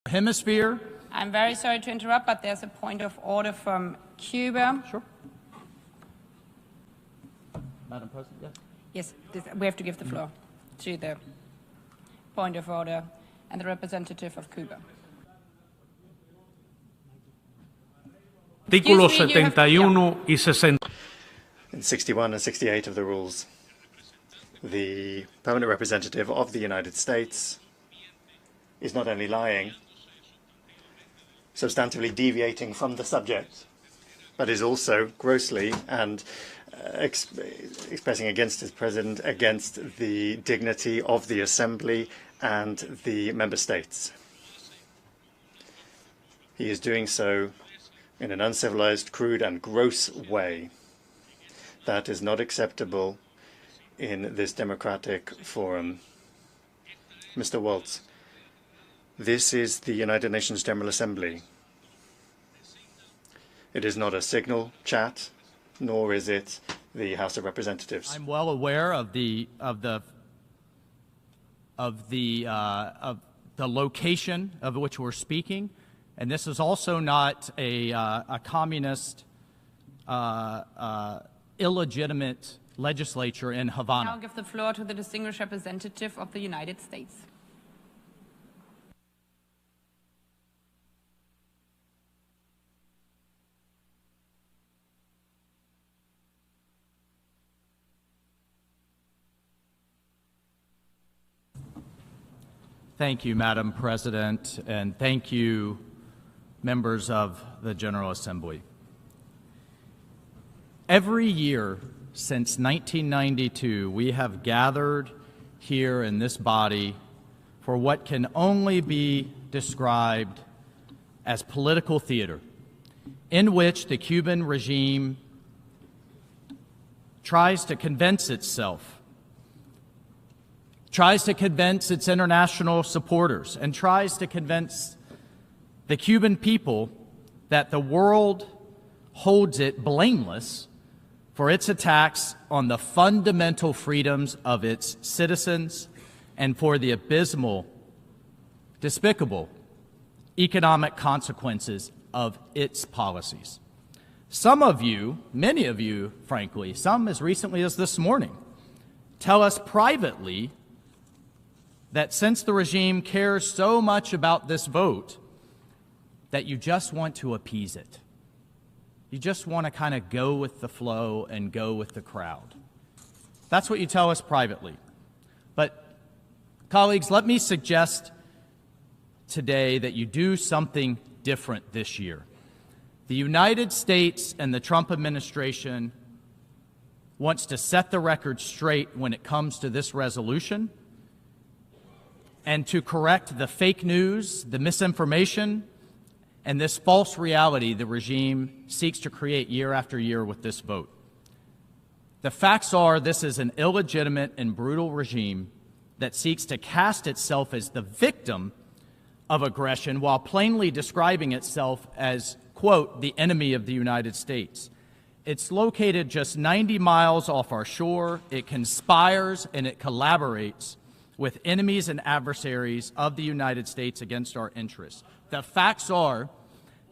Hemisphere. I'm very sorry to interrupt, but there's a point of order from Cuba. Sure. Madam President, yes. Yes, we have to give the floor to the point of order and the representative of Cuba. Artículos 71 y 60. In 61 and 68 of the rules, the permanent representative of the United States is not only lying, substantively deviating from the subject, but is also grossly and expressing against his president, against the dignity of the Assembly and the member states. He is doing so in an uncivilized, crude and gross way that is not acceptable in this democratic forum. Mr. Waltz, this is the United Nations General Assembly. It is not a signal chat, nor is it the House of Representatives. I'm well aware of the location of which we're speaking, and this is also not a communist, illegitimate legislature in Havana. I'll give the floor to the distinguished representative of the United States. Thank you, Madam President, and thank you, members of the General Assembly. Every year since 1992, we have gathered here in this body for what can only be described as political theater, in which the Cuban regime tries to convince itself, tries to convince its international supporters, and tries to convince the Cuban people that the world holds it blameless for its attacks on the fundamental freedoms of its citizens and for the abysmal, despicable economic consequences of its policies. Some of you, many of you, frankly, some as recently as this morning, tell us privately that since the regime cares so much about this vote, that you just want to appease it. You just want to kind of go with the flow and go with the crowd. That's what you tell us privately. But, colleagues, let me suggest today that you do something different this year. The United States and the Trump administration wants to set the record straight when it comes to this resolution and to correct the fake news, the misinformation, and this false reality the regime seeks to create year after year with this vote. The facts are this is an illegitimate and brutal regime that seeks to cast itself as the victim of aggression while plainly describing itself as, quote, the enemy of the United States. It's located just 90 miles off our shore. It conspires and it collaborates with enemies and adversaries of the United States against our interests. The facts are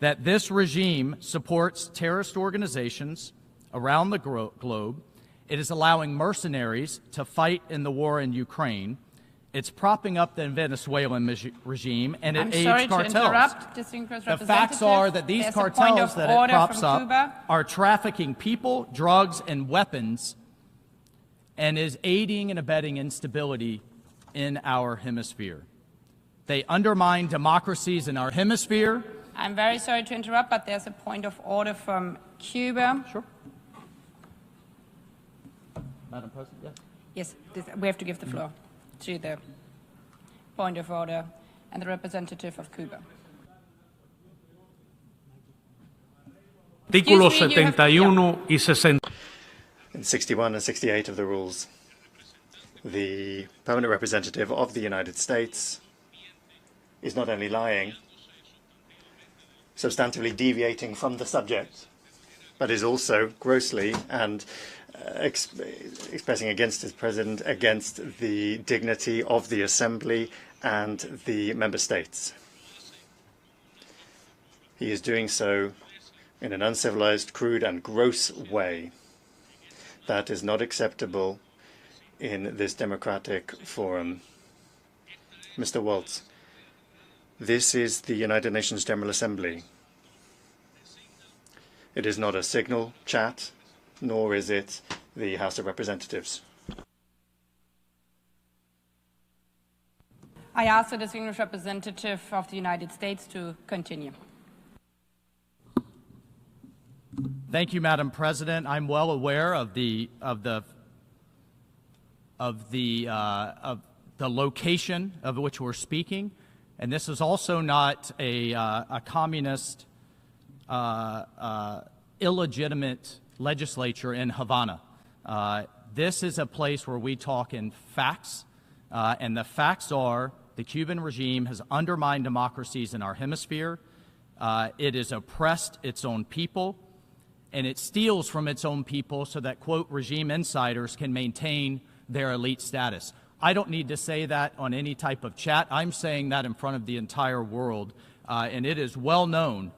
that this regime supports terrorist organizations around the globe. It is allowing mercenaries to fight in the war in Ukraine. It's propping up the Venezuelan regime, and it aids cartels. The facts are that these cartels that it props up are trafficking people, drugs, and weapons, and is aiding and abetting instability in our hemisphere. They undermine democracies in our hemisphere. I'm very sorry to interrupt, but there's a point of order from Cuba. Sure. Madam President, yes. Yes, we have to give the floor to the point of order and the representative of Cuba. Artículos 71 y 60. In 61 and 68 of the rules, the permanent representative of the United States is not only lying, substantively deviating from the subject, but is also grossly and expressing against his president, against the dignity of the Assembly and the member states. He is doing so in an uncivilized, crude, and gross way that is not acceptable in this democratic forum. Mr. Waltz, this is the United Nations General Assembly. It is not a signal chat, nor is it the House of Representatives. I ask the distinguished representative of the United States to continue. Thank you, Madam President. I'm well aware of the location of which we're speaking, and this is also not a communist, illegitimate legislature in Havana. This is a place where we talk in facts, and the facts are the Cuban regime has undermined democracies in our hemisphere. It has oppressed its own people, and it steals from its own people so that, quote, regime insiders can maintain their elite status. I don't need to say that on any type of chat. I'm saying that in front of the entire world, and it is well known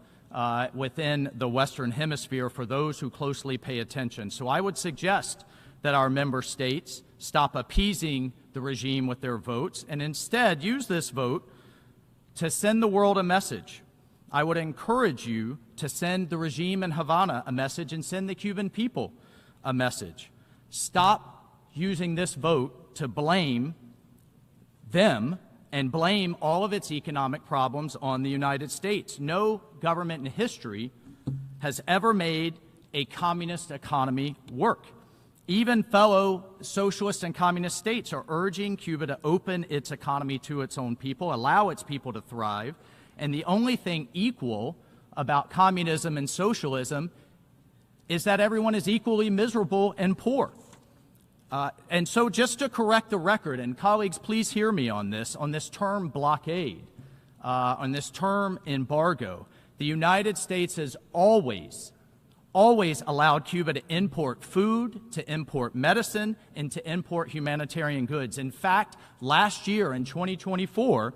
within the Western Hemisphere for those who closely pay attention. So I would suggest that our member states stop appeasing the regime with their votes and instead use this vote to send the world a message. I would encourage you to send the regime in Havana a message and send the Cuban people a message. Stop using this vote to blame them and blame all of its economic problems on the United States. No government in history has ever made a communist economy work. Even fellow socialist and communist states are urging Cuba to open its economy to its own people, allow its people to thrive, and the only thing equal about communism and socialism is that everyone is equally miserable and poor. And so just to correct the record, and colleagues, please hear me on this term blockade, on this term embargo, the United States has always allowed Cuba to import food, to import medicine, and to import humanitarian goods. In fact, last year in 2024,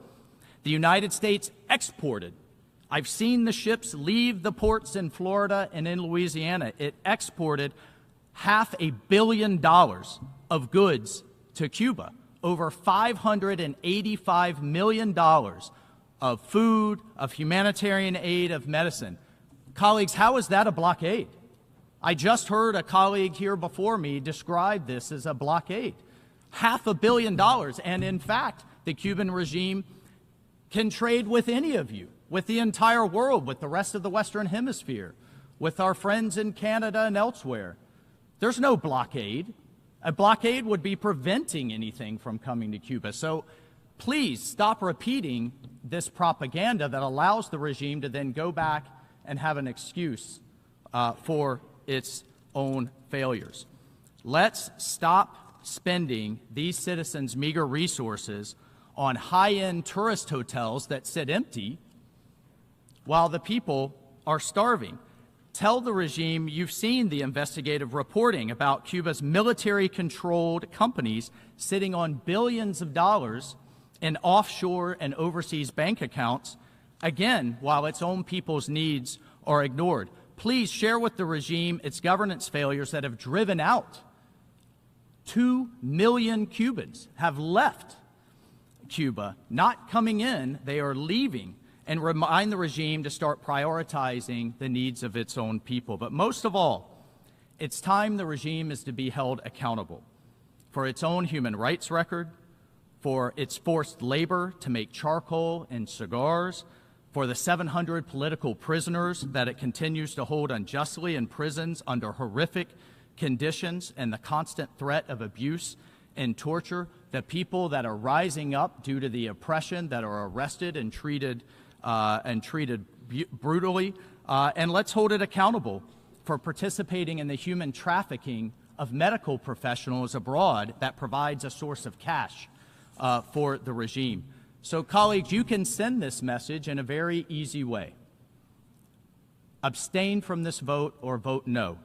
the United States exported. I've seen the ships leave the ports in Florida and in Louisiana. It exported $500 million of goods to Cuba, over $585 million of food, of humanitarian aid, of medicine. Colleagues, how is that a blockade? I just heard a colleague here before me describe this as a blockade. $500 million, and in fact, the Cuban regime can trade with any of you, with the entire world, with the rest of the Western Hemisphere, with our friends in Canada and elsewhere. There's no blockade. A blockade would be preventing anything from coming to Cuba. So please stop repeating this propaganda that allows the regime to then go back and have an excuse for its own failures. Let's stop spending these citizens' meager resources on high-end tourist hotels that sit empty while the people are starving. Tell the regime you've seen the investigative reporting about Cuba's military-controlled companies sitting on billions of dollars in offshore and overseas bank accounts, again, while its own people's needs are ignored. Please share with the regime its governance failures that have driven out 2 million Cubans have left Cuba, not coming in, they are leaving, and remind the regime to start prioritizing the needs of its own people. But most of all, it's time the regime is to be held accountable for its own human rights record, for its forced labor to make charcoal and cigars, for the 700 political prisoners that it continues to hold unjustly in prisons under horrific conditions and the constant threat of abuse and torture, the people that are rising up due to the oppression, that are arrested and treated brutally, and let's hold it accountable for participating in the human trafficking of medical professionals abroad that provides a source of cash for the regime. So, colleagues, you can send this message in a very easy way. Abstain from this vote or vote no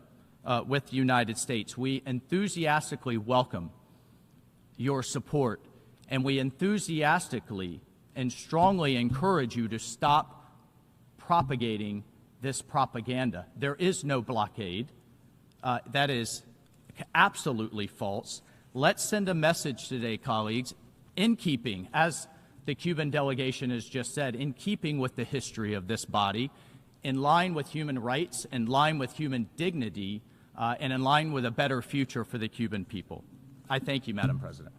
with the United States. We enthusiastically welcome your support, and we enthusiastically and strongly encourage you to stop propagating this propaganda. There is no blockade. That is absolutely false. Let's send a message today, colleagues, in keeping, as the Cuban delegation has just said, in keeping with the history of this body, in line with human rights, in line with human dignity, and in line with a better future for the Cuban people. I thank you, Madam President.